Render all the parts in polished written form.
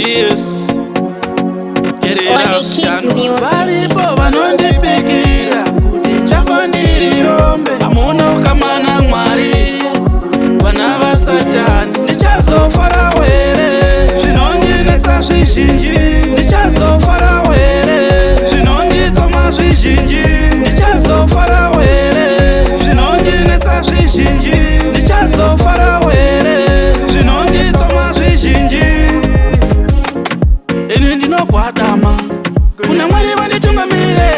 Yes. Only Kids Music. Varipo vanondipikira kuti chafandiri rombe amuna ukamana Mwari vana vasatani ndichazofara were zvinondinetsa zvizhinji ndichazofara were zvinonditsoma zvizhinji ndichazofara were zvinondinetsa zvizhinji ndichazofara were zvinonditsoma zvizhinji ini ndinogwadama kuna Mwari vanditungamirire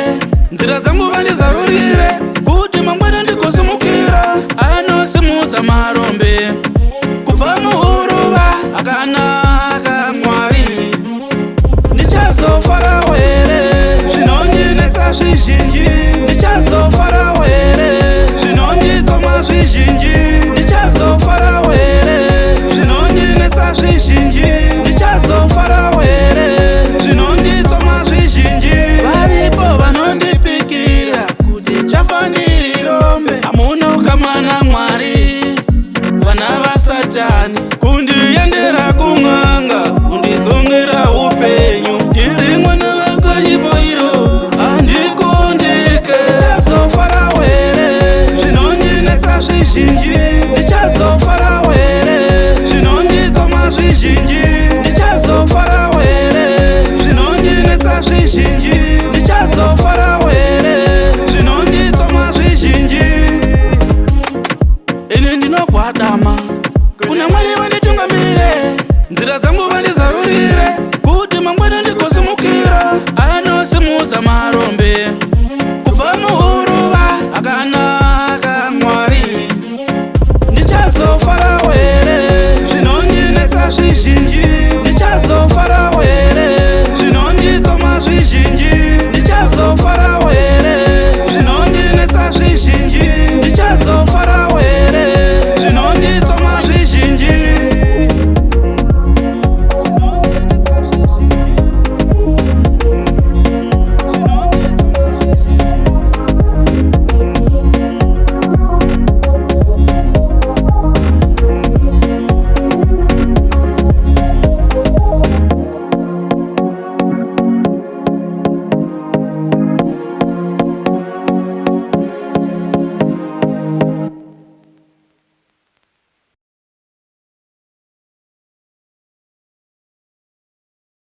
nzira dzangu vandizarurire kuti mangwana ndigosimukira anosimudza marombe kubva muhuruva akanaka Mwari ndichazofara were zvinondinetsa zvizhinji ndichazofara were zvinonditsoma zvizhinji ndichazofara were zvinondinetsa zvizhinji ndichazofara were zvinonditsoma zvizhinji varipo vanondipikira kuti chafandiri rombe amuna ukamana Mwari vana vasatani kundiendera kun'anga kundizongera upenyu ndiri mwana vakaiboiro handikundike ndichazofara were zvinondinetsa zvizhinji ndichazofara were zvinonditsoma zvizhinji ndichazofara were zvinondinetsa zvizhinji ndichazofara were zvinonditsoma zvizhinji ini ndinogwadama kuna Mwari vanditungamirire nzira dzangu vandizarurire kuti mangwana ndigosimukira anosimudza marombe